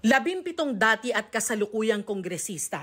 17 dati at kasalukuyang kongresista,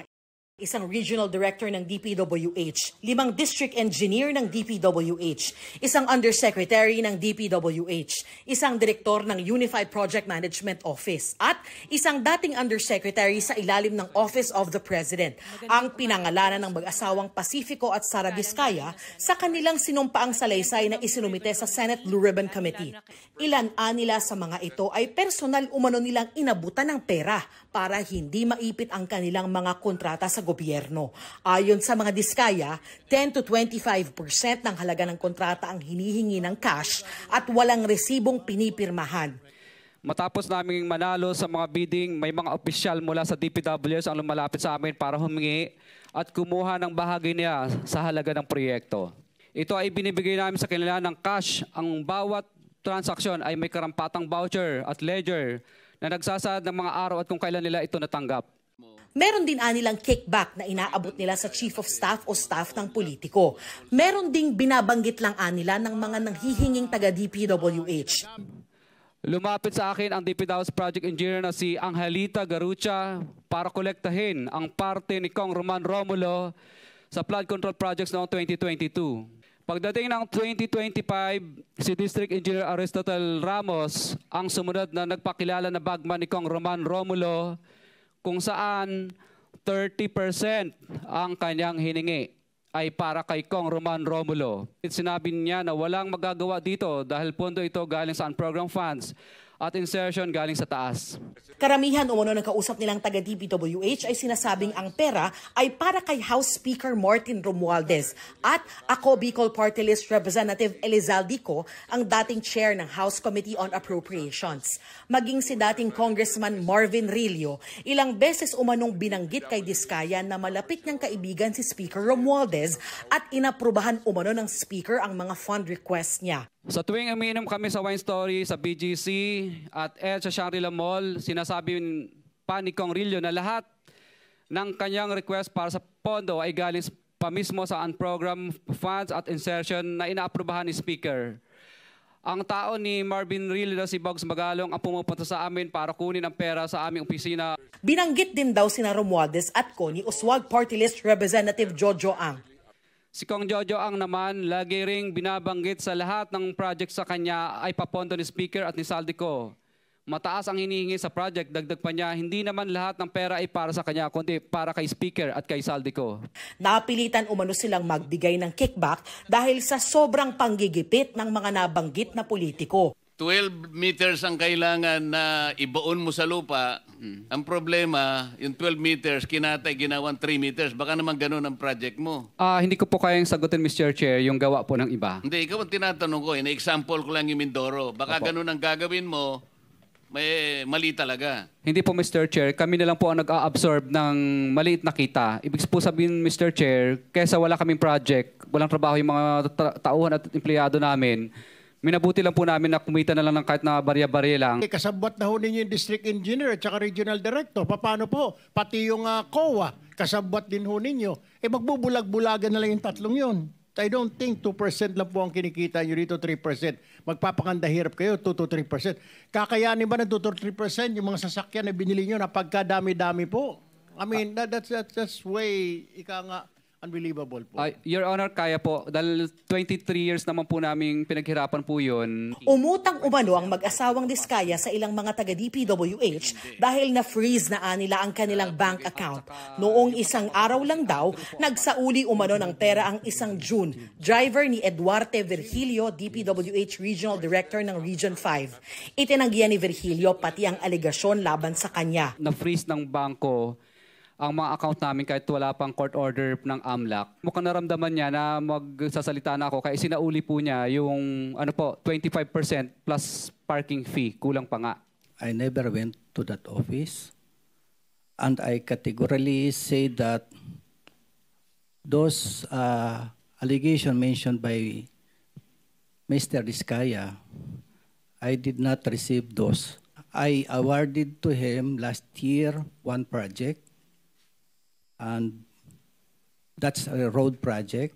isang regional director ng DPWH, 5 district engineer ng DPWH, isang undersecretary ng DPWH, isang direktor ng Unified Project Management Office, at isang dating undersecretary sa ilalim ng Office of the President, ang pinangalanan ng mag-asawang Pacifico at Sara Vizcaya sa kanilang sinumpaang salaysay na isinumite sa Senate Blue Ribbon Committee. Ilan nila sa mga ito ay personal umano nilang inabutan ng pera para hindi maipit ang kanilang mga kontrata sa gobyerno. Ayon sa mga Vizcaya, 10 to 25% ng halaga ng kontrata ang hinihingi ng cash at walang resibong pinipirmahan. Matapos naming manalo sa mga bidding, may mga opisyal mula sa DPWH ang lumalapit sa amin para humingi at kumuha ng bahagi niya sa halaga ng proyekto. Ito ay binibigay namin sa kanila ng cash. Ang bawat transaksyon ay may karampatang voucher at ledger na nagsasaad ng mga araw at kung kailan nila ito natanggap. Meron din anilang kickback na inaabot nila sa chief of staff o staff ng politiko. Meron ding binabanggit lang anila ng mga nanghihinging taga-DPWH. Lumapit sa akin ang DPWH project engineer na si Angelita Garucha para kolektahin ang parte ni Kong Roman Romulo sa flood control projects noong 2022. Pagdating ng 2025, si District Engineer Aristotle Ramos ang sumunod na nagpakilala na bagman ni Kong Roman Romulo kung saan 30% ang kanyang hiningi ay para kay Kong Roman Romulo. Sinabi niya na walang magagawa dito dahil pondo ito galing sa unprogram funds at insertion galing sa taas. Karamihan umano ng kausap nilang taga-DPWH ay sinasabing ang pera ay para kay House Speaker Martin Romualdez at ako Bicol Party List Representative Elizaldico, ang dating chair ng House Committee on Appropriations. Maging si dating Congressman Marvin Rillo, ilang beses umanong binanggit kay Vizcaya na malapit niyang kaibigan si Speaker Romualdez at inaprubahan umano ng Speaker ang mga fund requests niya. Sa tuwing umiinom kami sa Wine Story, sa BGC at sa Shangri-La Mall, sinasabi pa ni Kong Rillo na lahat ng kanyang request para sa pondo ay galing pa mismo sa unprogram funds at insertion na inaaprubahan ni Speaker. Ang tao ni Marvin Rillo na si Bogs Magalong ang pumupunta sa amin para kunin ang pera sa aming opisina. Binanggit din daw sina Romualdez at ni Oswald Party List Representative Jojo Ang. Si Kong Jojo Ang naman, lagi ring binabanggit sa lahat ng project sa kanya ay papondo ni Speaker at ni Saldico. Mataas ang hinihingi sa project, dagdag pa niya, hindi naman lahat ng pera ay para sa kanya, kundi para kay Speaker at kay Saldico. Napilitan umano silang magbigay ng kickback dahil sa sobrang panggigipit ng mga nabanggit na politiko. 12 meters ang kailangan na ibaon mo sa lupa. Ang problema, yung 12 meters, kinatay, ginawan 3 meters. Baka naman ganun ang project mo. Hindi ko po kayang sagutin, Mr. Chair, yung gawa po ng iba. Hindi, ikaw ang tinatanong ko. Na-example ko lang yung Mindoro. Baka ganun ang gagawin mo, may mali talaga. Hindi po, Mr. Chair. Kami na lang po ang nag-a-absorb ng maliit na kita. Ibig po sabihin, Mr. Chair, kaysa wala kaming project, walang trabaho yung mga tauhan at empleyado namin, minabuti lang po namin na kumita na lang ng kahit na barya-barya lang. Kasabwat na ho ninyo yung district engineer at saka regional director. Paano po? Pati yung COA, kasabwat din ho ninyo. Magbubulag-bulagan na lang yung tatlong yun. I don't think 2% lang po ang kinikita nyo dito, 3%. Magpapakandahirap kayo, 2 to 3%. Kakayanin ba ng 2 to 3% yung mga sasakyan na binili nyo na pagkadami-dami po? I mean, that's way, ika nga, unbelievable po. Your Honor, kaya po. Dahil 23 years naman po namin pinaghirapan po yun. Umutang umano ang mag-asawang Vizcaya sa ilang mga taga-DPWH dahil na-freeze na nila ang kanilang bank account. Noong isang araw lang daw, nagsauli umano ng pera ang isang June, driver ni Eduarte Virgilio, DPWH Regional Director ng Region 5. Itinanggihan ni Virgilio pati ang alegasyon laban sa kanya. Na-freeze ng bangko ang mga account namin kahit wala pang court order ng AMLAC. Mukhang naramdaman niya na magsasalita na ako kaya sinauli po niya yung 25% plus parking fee. Kulang pa nga. I never went to that office and I categorically say that those allegations mentioned by Mr. Vizcaya, I did not receive those. I awarded to him last year one project, and that's a road project.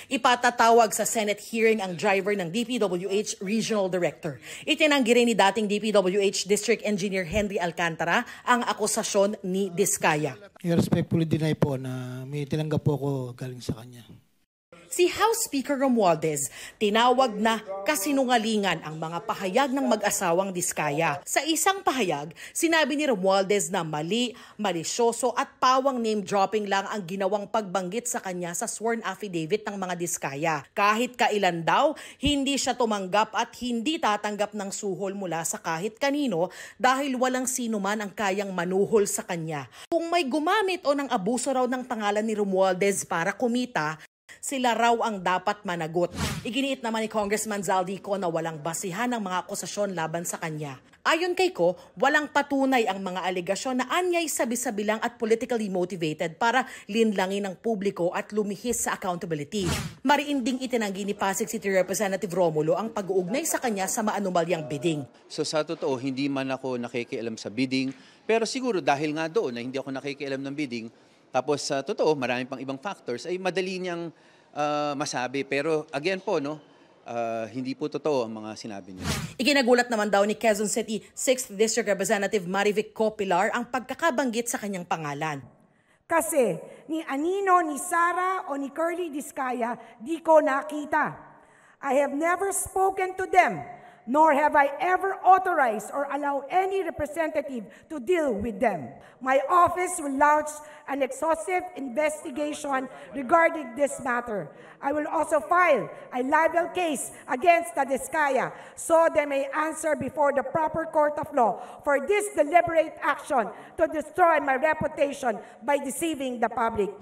Ipatatawag sa Senate hearing ang driver ng DPWH Regional Director. Itinanggi rin ni dating DPWH District Engineer Henry Alcantara ang akusasyon ni Diskaya. I respectfully deny po na may tinanggap po ako galing sa kanya. Si House Speaker Romualdez, tinawag na kasinungalingan ang mga pahayag ng mag-asawang Diskaya. Sa isang pahayag, sinabi ni Romualdez na mali, malisyoso at pawang name-dropping lang ang ginawang pagbanggit sa kanya sa sworn affidavit ng mga Diskaya. Kahit kailan daw, hindi siya tumanggap at hindi tatanggap ng suhol mula sa kahit kanino dahil walang sino man ang kayang manuhol sa kanya. Kung may gumamit o ng abuso raw ng pangalan ni Romualdez para kumita, sila raw ang dapat managot. Iginiit naman ni Congressman Zaldico na walang basihan ng mga akusasyon laban sa kanya. Ayon kay Ko, walang patunay ang mga alegasyon na anyay sabi-sabi lang at politically motivated para linlangin ng publiko at lumihis sa accountability. Mariinding itinanggi ni Pasig City Representative Romulo ang pag-uugnay sa kanya sa maanumalyang bidding. So sa totoo, hindi man ako nakikialam sa bidding, pero siguro dahil nga doon na hindi ako nakikialam ng bidding, tapos sa totoo, marami pang ibang factors, ay madali niyang masabi. Pero again po, hindi po totoo ang mga sinabi niya. Ikinagulat naman daw ni Quezon City 6th District Representative Marivic Copilar ang pagkakabanggit sa kanyang pangalan. Kasi ni Anino, ni Sara o ni Curly Diskaya, di ko nakita. I have never spoken to them, nor have I ever authorized or allowed any representative to deal with them. My office will launch an exhaustive investigation regarding this matter. I will also file a libel case against the Diskaya so they may answer before the proper court of law for this deliberate action to destroy my reputation by deceiving the public.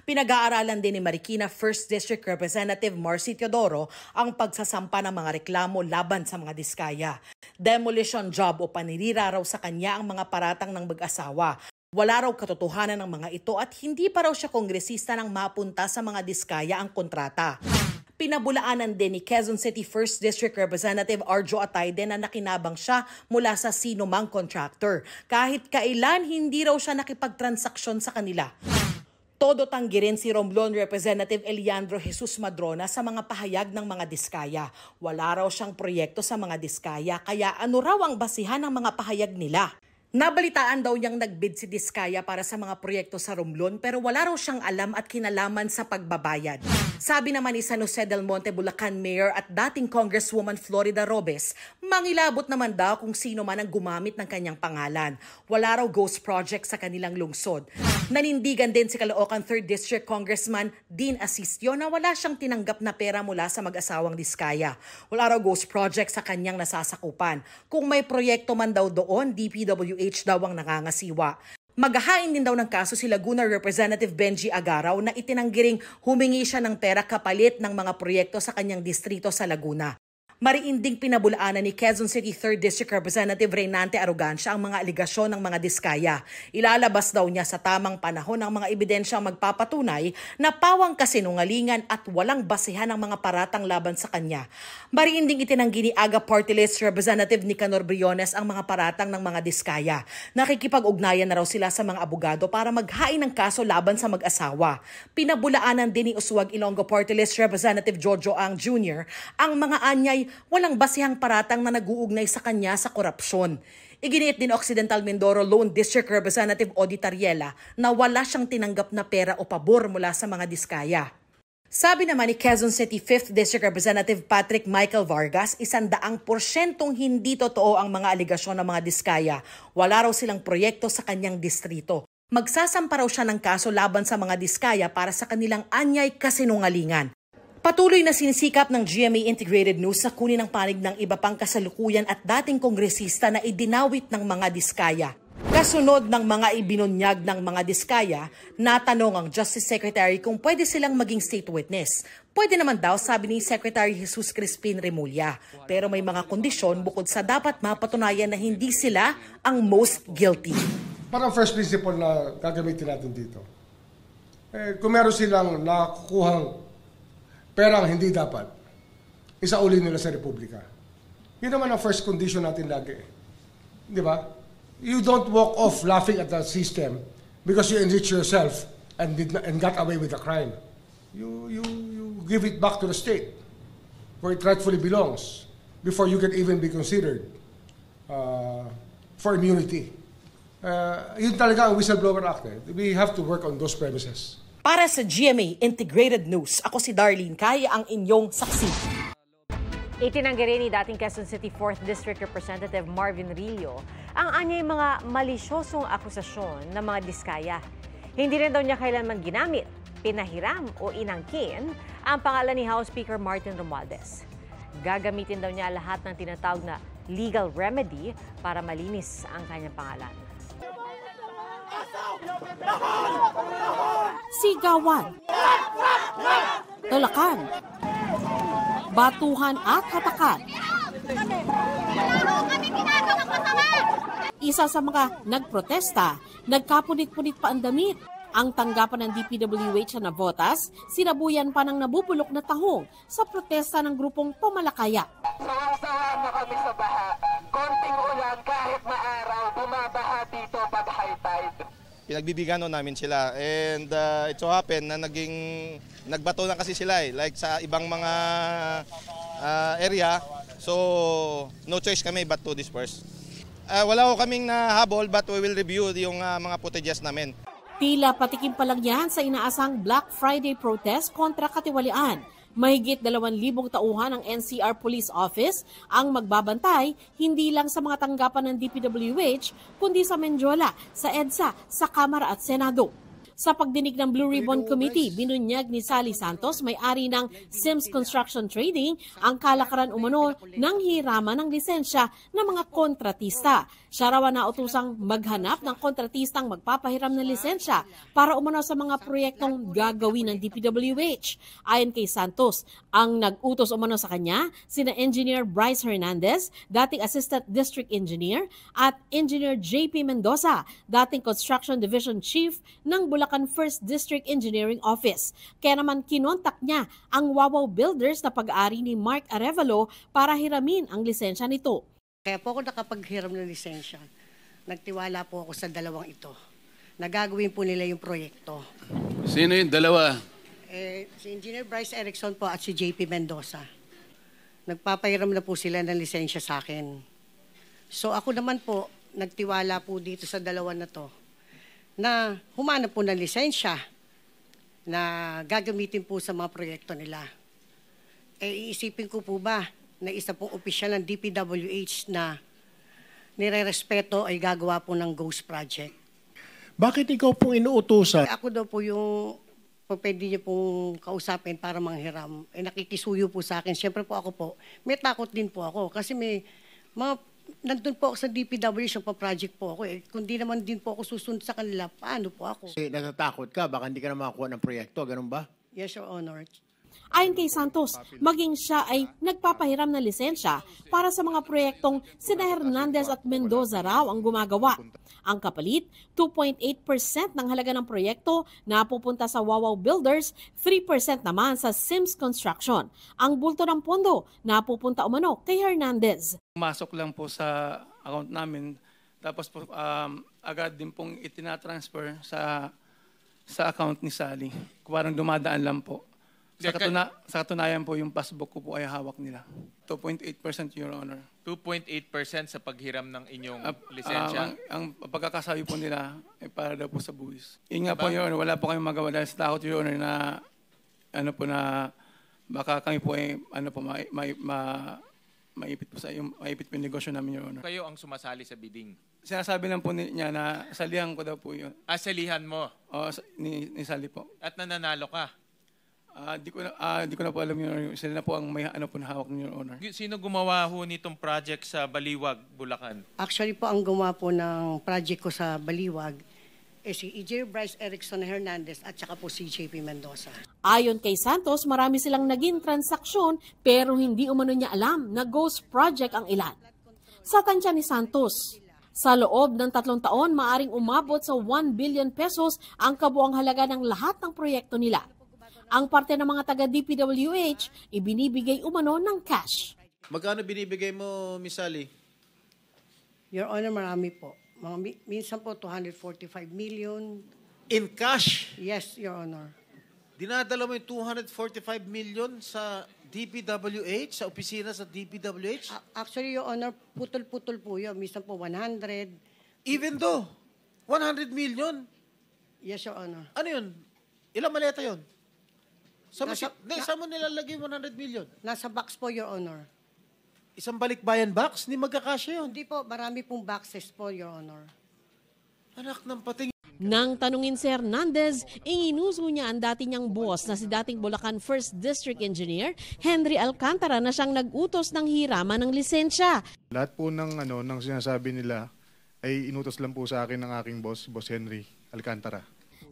Pinag-aaralan din ni Marikina 1st District Representative Marcy Teodoro ang pagsasampa ng mga reklamo laban sa mga Diskaya. Demolition job o panirira raw sa kanya ang mga paratang ng mag-asawa. Wala raw katotohanan ng mga ito at hindi pa raw siya kongresista nang mapunta sa mga Diskaya ang kontrata. Pinabulaanan din ni Quezon City 1st District Representative Arjo Atayde na nakinabang siya mula sa sino mang contractor. Kahit kailan hindi raw siya nakipagtransaksyon sa kanila. Todo tanggi rin si Romblon Representative Eliandro Jesus Madrona sa mga pahayag ng mga Diskaya. Wala raw siyang proyekto sa mga Diskaya kaya ano raw ang basihan ng mga pahayag nila. Nabalitaan daw niyang nagbid si Diskaya para sa mga proyekto sa Romblon pero wala raw siyang alam at kinalaman sa pagbabayad. Sabi naman ni San Jose del Monte, Bulacan Mayor at dating Congresswoman Florida Robes, mangilabot naman daw kung sino man ang gumamit ng kanyang pangalan. Wala raw ghost project sa kanilang lungsod. Nanindigan din si Caloocan 3rd District Congressman Dean Asistio na wala siyang tinanggap na pera mula sa mag-asawang Diskaya. Wala raw ghost project sa kanyang nasasakupan. Kung may proyekto man daw doon, DPWH daw ang nangangasiwa. Maghahain din daw ng kaso si Laguna Representative Benji Agaraw na itinanggiring humingi siya ng pera kapalit ng mga proyekto sa kanyang distrito sa Laguna. Mariinding pinabulaanan ni Quezon City 3rd District Representative Reynante Arrogancia ang mga aligasyon ng mga Diskaya. Ilalabas daw niya sa tamang panahon ang mga ebidensyang magpapatunay na pawang kasinungalingan at walang basehan ng mga paratang laban sa kanya. Mariinding itinanggi ni Aga Party List Representative Nicanor Briones ang mga paratang ng mga Diskaya. Nakikipag-ugnayan na raw sila sa mga abogado para maghain ng kaso laban sa mag-asawa. Pinabulaanan din ni Usuwag Ilonggo Party List Representative Jojo Ang Jr. ang mga anyay walang basihang paratang na nag-uugnay sa kanya sa korupsyon. Iginiit din Occidental Mindoro Lone District Representative Odi Tariela na wala siyang tinanggap na pera o pabor mula sa mga Diskaya. Sabi naman ni Quezon City 5th District Representative Patrick Michael Vargas, 100% hindi totoo ang mga aligasyon ng mga Diskaya. Wala raw silang proyekto sa kanyang distrito. Magsasampa raw siya ng kaso laban sa mga Diskaya para sa kanilang anyay kasinungalingan. Patuloy na sinisikap ng GMA Integrated News na kunin ang panig ng iba pang kasalukuyan at dating kongresista na idinawit ng mga Diskaya. Kasunod ng mga ibinunyag ng mga Diskaya, natanong ang Justice Secretary kung pwede silang maging state witness. Pwede naman daw, sabi ni Secretary Jesus Crispin Remulla. Pero may mga kondisyon bukod sa dapat mapatunayan na hindi sila ang most guilty. Parang first principle na gagamitin natin dito. Kung meron silang nakukuhang perang hindi dapat, isauli nila sa Republika. Yun naman ang first condition natin lagi. Di ba? You don't walk off laughing at the system because you enrich yourself and got away with the crime. you give it back to the state where it rightfully belongs before you can even be considered for immunity. Yun talaga ang Whistleblower Act. We have to work on those premises. Para sa GMA Integrated News, ako si Darlene Kaya, ang inyong saksi. Itinanggi rin ni dating Quezon City 4th District Representative Marvin Rillo ang anyay mga malisyosong akusasyon ng mga diskaya. Hindi rin daw niya kailanman ginamit, pinahiram o inangkin ang pangalan ni House Speaker Martin Romualdez. Gagamitin daw niya lahat ng tinatawag na legal remedy para malinis ang kanyang pangalan. Sigawan, tulakan, batuhan at hatakan. Isa sa mga nagprotesta, nagkapunit-punit pa ang damit. Ang tanggapan ng DPWH na botas, sinabuyan pa ng nabubulok na tahong sa protesta ng grupong Pumalakaya. Sawang-sawa na kami sa baha. Konting ulan kahit maaraw, bumabaha dito pag high tide. Pinagbibigyan namin sila and it so happen na nagbato na kasi sila like sa ibang mga area. So no choice kami but to disperse. Wala ko kaming nahabol but we will review yung mga footages namin. Tila patikim pa lang yan sa inaasang Black Friday protest kontra katiwalian. Mahigit 2,000 tauhan ng NCR Police Office ang magbabantay hindi lang sa mga tanggapan ng DPWH kundi sa Menjola, sa EDSA, sa Kamara at Senado. Sa pagdinig ng Blue Ribbon Committee, binunyag ni Sally Santos, may-ari ng Sims Construction Trading, ang kalakaran umano ng hiraman ng lisensya ng mga kontratista. Siya raw nautusang maghanap ng kontratistang magpapahiram ng lisensya para umano sa mga proyektong gagawin ng DPWH. Ayon kay Santos, ang nag-utos umano sa kanya, sina Engineer Bryce Hernandez, dating Assistant District Engineer, at Engineer JP Mendoza, dating Construction Division Chief ng Bulacan 1st District Engineering Office. Kaya naman kinontak niya ang Wawaw Builders na pag-aari ni Mark Arevalo para hiramin ang lisensya nito. Kaya po ako nakapaghiram ng lisensya. Nagtiwala po ako sa dalawang ito. Nagagawin po nila yung proyekto. Sino yung dalawa? Si Engineer Bryce Erickson po at si JP Mendoza. Nagpapahiram na po sila ng lisensya sa akin. So ako naman po, nagtiwala po dito sa dalawa na to na humanap po ng lisensya na gagamitin po sa mga proyekto nila. Iisipin ko po ba na isa pong opisyal ng DPWH na nire-respeto ay gagawa po ng ghost project. Bakit ikaw pong inuutusan? Ako daw po yung pwede niyo pong kausapin para manghiram. Nakikisuyo po sa akin. Siyempre po ako po, may takot din po ako kasi may mga nandun po ako sa DPWH, pa-project po ako. Kung di naman din po ako susunod sa kanila, paano po ako? Natatakot ka, baka hindi ka na makakuha ng proyekto, ganun ba? Yes, Your Honor. Ayon kay Santos, maging siya ay nagpapahiram ng lisensya para sa mga proyektong sina Hernandez at Mendoza raw ang gumagawa. Ang kapalit, 2.8% ng halaga ng proyekto na pupunta sa Wawaw Builders, 3% naman sa Sims Construction. Ang bulto ng pondo na pupunta umano kay Hernandez. Masok lang po sa account namin, tapos po, agad din pong itinatransfer sa account ni Sally. Parang dumadaan lang po. Sa katunayan po, yung passbook ko po ay hawak nila. 2.8%, Your Honor. 2.8% sa paghiram ng inyong lisensya? Ang pagkakasabi po nila ay para daw po sa buwis. Yun nga po, Your Honor, wala po kayong magawa dahil sa takot, Your Honor, na baka kami po ay maipit po yung negosyo namin, Your Honor. Kayo ang sumasali sa bidding? Sinasabi lang po niya na salihan ko daw po yun. Salihan mo? Oo, ni Sally po. At nananalo ka? Di ko na po alam, Your Honor. Sila na po ang may hawak ng Your Honor. Sino gumawa ho nitong project sa Baliwag, Bulacan? Actually po, ang gumawa po ng project ko sa Baliwag si Engineer Bryce Erickson Hernandez at saka po si JP Mendoza. Ayon kay Santos, marami silang naging transaksyon pero hindi umano niya alam na ghost project ang ilan. Sa tansya ni Santos, sa loob ng 3 taon, maaring umabot sa 1 billion pesos ang kabuang halaga ng lahat ng proyekto nila. Ang parte ng mga taga-DPWH, ibinibigay umano ng cash. Magkano binibigay mo, Miss Sally? Your Honor, marami po. Minsan po, 245 million. In cash? Yes, Your Honor. dinadala mo yung 245 million sa DPWH, sa opisina sa DPWH? Actually, Your Honor, putol-putol po yun. Minsan po 100. Even though, 100 million? Yes, Your Honor. Ano yun? Ilang maleta yun? Saan Nasa- mo nilalagay 100 million? Nasa box po, Your Honor. Isang balikbayan box? Hindi magkakasya yun. Hindi po, marami pong boxes po, Your Honor. Anak ng pating. Nang tanungin si Hernandez, inuso niya ang dati niyang boss na si dating Bulacan 1st District Engineer Henry Alcantara na siyang nag-utos ng hiraman ng lisensya. Lahat po ng sinasabi nila ay inutos lang po sa akin ng aking boss, Boss Henry Alcantara.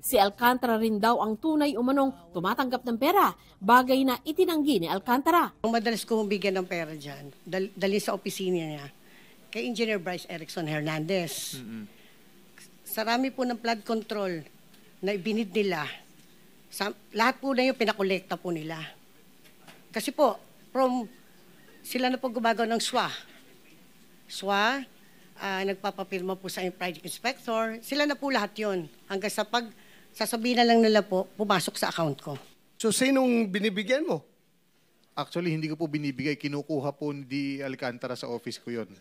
Si Alcantara rin daw ang tunay umanong tumatanggap ng pera, bagay na itinanggi ni Alcantara. Ang madalas kong bigyan ng pera dyan, dali sa opisina niya, kay Engineer Bryce Erickson Hernandez. Sa rami po ng flood control na ibinid nila, lahat po na yung pinakolekta po nila. Kasi po, sila na po gumagawa ng SWA. SWA, nagpapapirma po sa project inspector, sila na po lahat yun. Hanggang sa sasabihin na lang nila po, pumasok sa account ko. So, sinong binibigyan mo? Actually, hindi ko po binibigay. Kinukuha po ni Alcantara sa office ko yon.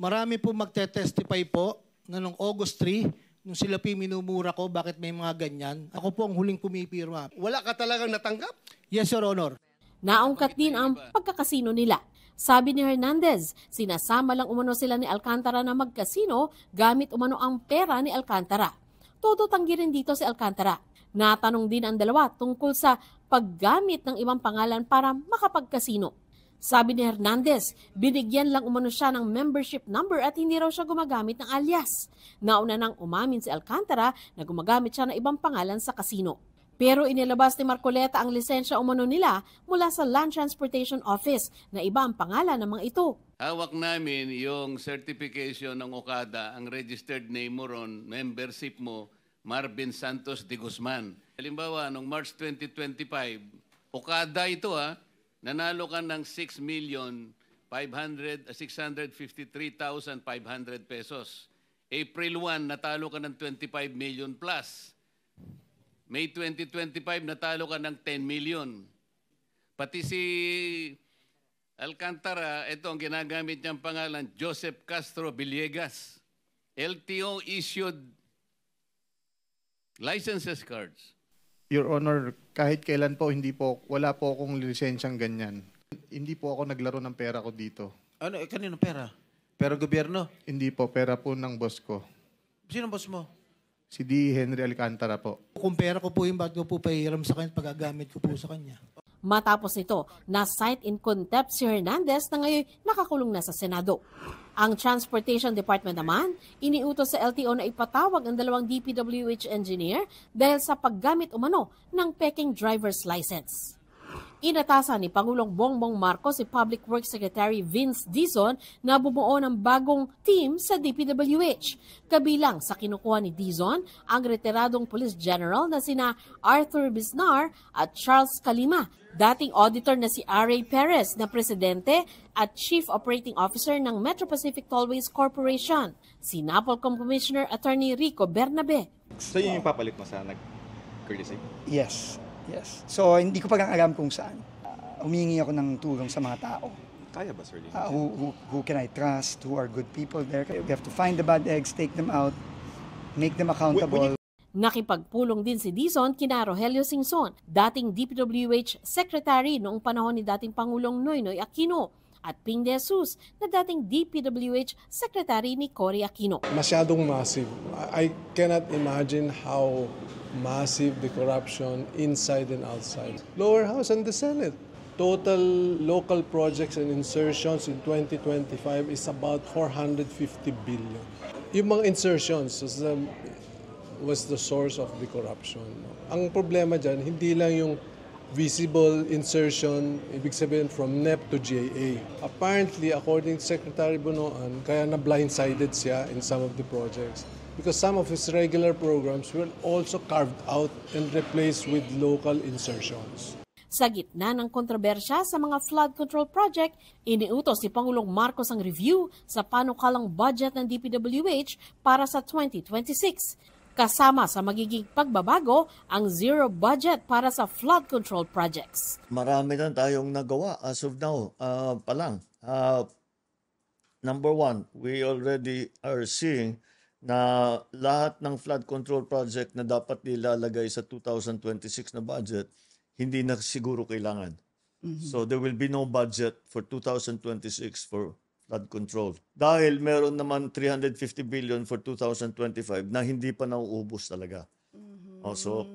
Marami po magte-testify po na noong August 3, nung sila po minumura ko, bakit may mga ganyan. Ako po ang huling pumipirma. Wala ka talagang natanggap? Yes, Your Honor. Naungkat din ang pagkakasino nila. Sabi ni Hernandez, sinasama lang umano sila ni Alcantara na magkasino gamit umano ang pera ni Alcantara. Todo tanggi rin dito si Alcantara. Natanong din ang dalawa tungkol sa paggamit ng ibang pangalan para makapagkasino. Sabi ni Hernandez, binigyan lang umano siya ng membership number at hindi raw siya gumagamit ng alias. Nauna nang umamin si Alcantara na gumagamit siya ng ibang pangalan sa kasino. Pero inilabas ni Marcoleta ang lisensya umano nila mula sa Land Transportation Office na iba ang pangalan ng mga ito. Hawak namin yung certification ng Okada, ang registered name mo ron, membership mo, Marvin Santos de Guzman. Halimbawa, noong March 2025, Okada ito nanalo ka ng 6,653,500 pesos. April 1, natalo ka ng 25 million plus. May 2025, natalo ka ng 10 million. Pati si Alcantara, ito ang ginagamit niyang pangalan, Joseph Castro Villegas. LTO issued licenses cards. Your Honor, kahit kailan po, wala po akong lisensyang ganyan. Hindi po ako naglaro ng pera ko dito. Ano, kanino pera? Pera gobyerno? Hindi po, pera po ng boss ko. Sino boss mo? Si D. Henry Alcantara po. Kung pera ko po yung ba't ko po pahiram sa kanya, pagagamit ko po sa kanya. Matapos nito, na-cite in contempt si Hernandez na ngayon nakakulong na sa Senado. Ang Transportation Department naman, iniutos sa LTO na ipatawag ang dalawang DPWH engineer dahil sa paggamit umano ng peking driver's license. Inatasan ni Pangulong Bongbong Marcos si Public Works Secretary Vince Dizon na bumuo ng bagong team sa DPWH. Kabilang sa kinukuha ni Dizon ang retiradong Police General na sina Arthur Bisnar at Charles Calima, dating auditor na si R.A. Perez na presidente at Chief Operating Officer ng Metro Pacific Tollways Corporation, si Napolcom Commissioner Attorney Rico Bernabe. So yun yung papalit mo sa nag-courtesy? Yes. Yes. So, hindi ko pa alam kung saan. Humingi ako ng tulong sa mga tao. Kaya ba, Sir? Who can I trust? Who are good people there? We have to find the bad eggs, take them out, make them accountable. Nakipagpulong din si Dizon kina Rogelio Singson, dating DPWH Secretary noong panahon ni dating Pangulong Noynoy Aquino, at Ping De Jesus na dating DPWH Secretary ni Cory Aquino. Masyadong massive. I cannot imagine how massive the corruption inside and outside. Lower House and the Senate. Total local projects and insertions in 2025 is about 450 billion. Yung mga insertions was the source of the corruption. Ang problema dyan, hindi lang yung visible insertion, ibig sabihin from NEP to GAA. Apparently, according to Secretary Bunoan, kaya na blindsided siya in some of the projects because some of his regular programs were also carved out and replaced with local insertions. Sa gitna ng kontrobersya sa mga flood control project, iniutos ni Pangulong Marcos ang review sa panukalang budget ng DPWH para sa 2026. Kasama sa magiging pagbabago ang zero budget para sa flood control projects. Marami na tayong nagawa as of now pa lang. Number one, we already are seeing na lahat ng flood control project na dapat nilalagay sa 2026 na budget, hindi na siguro kailangan. So there will be no budget for 2026 for flood control. Dahil meron naman 350 billion for 2025 na hindi pa nauubos talaga. So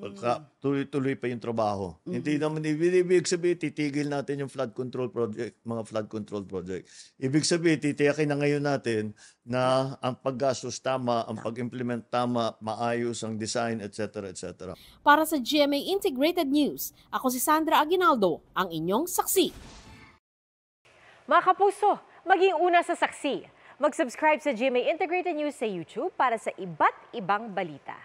tuloy-tuloy pa yung trabaho. Hindi naman ibig sabihin titigil natin yung flood control project, mga flood control project. Ibig sabihin titiyakin na ngayon natin na ang paggastos tama, ang pag-implement tama, maayos ang design, etc. etc. Para sa GMA Integrated News, ako si Sandra Aguinaldo, ang inyong saksi. Mga kapuso, maging una sa saksi. Mag-subscribe sa GMA Integrated News sa YouTube para sa iba't ibang balita.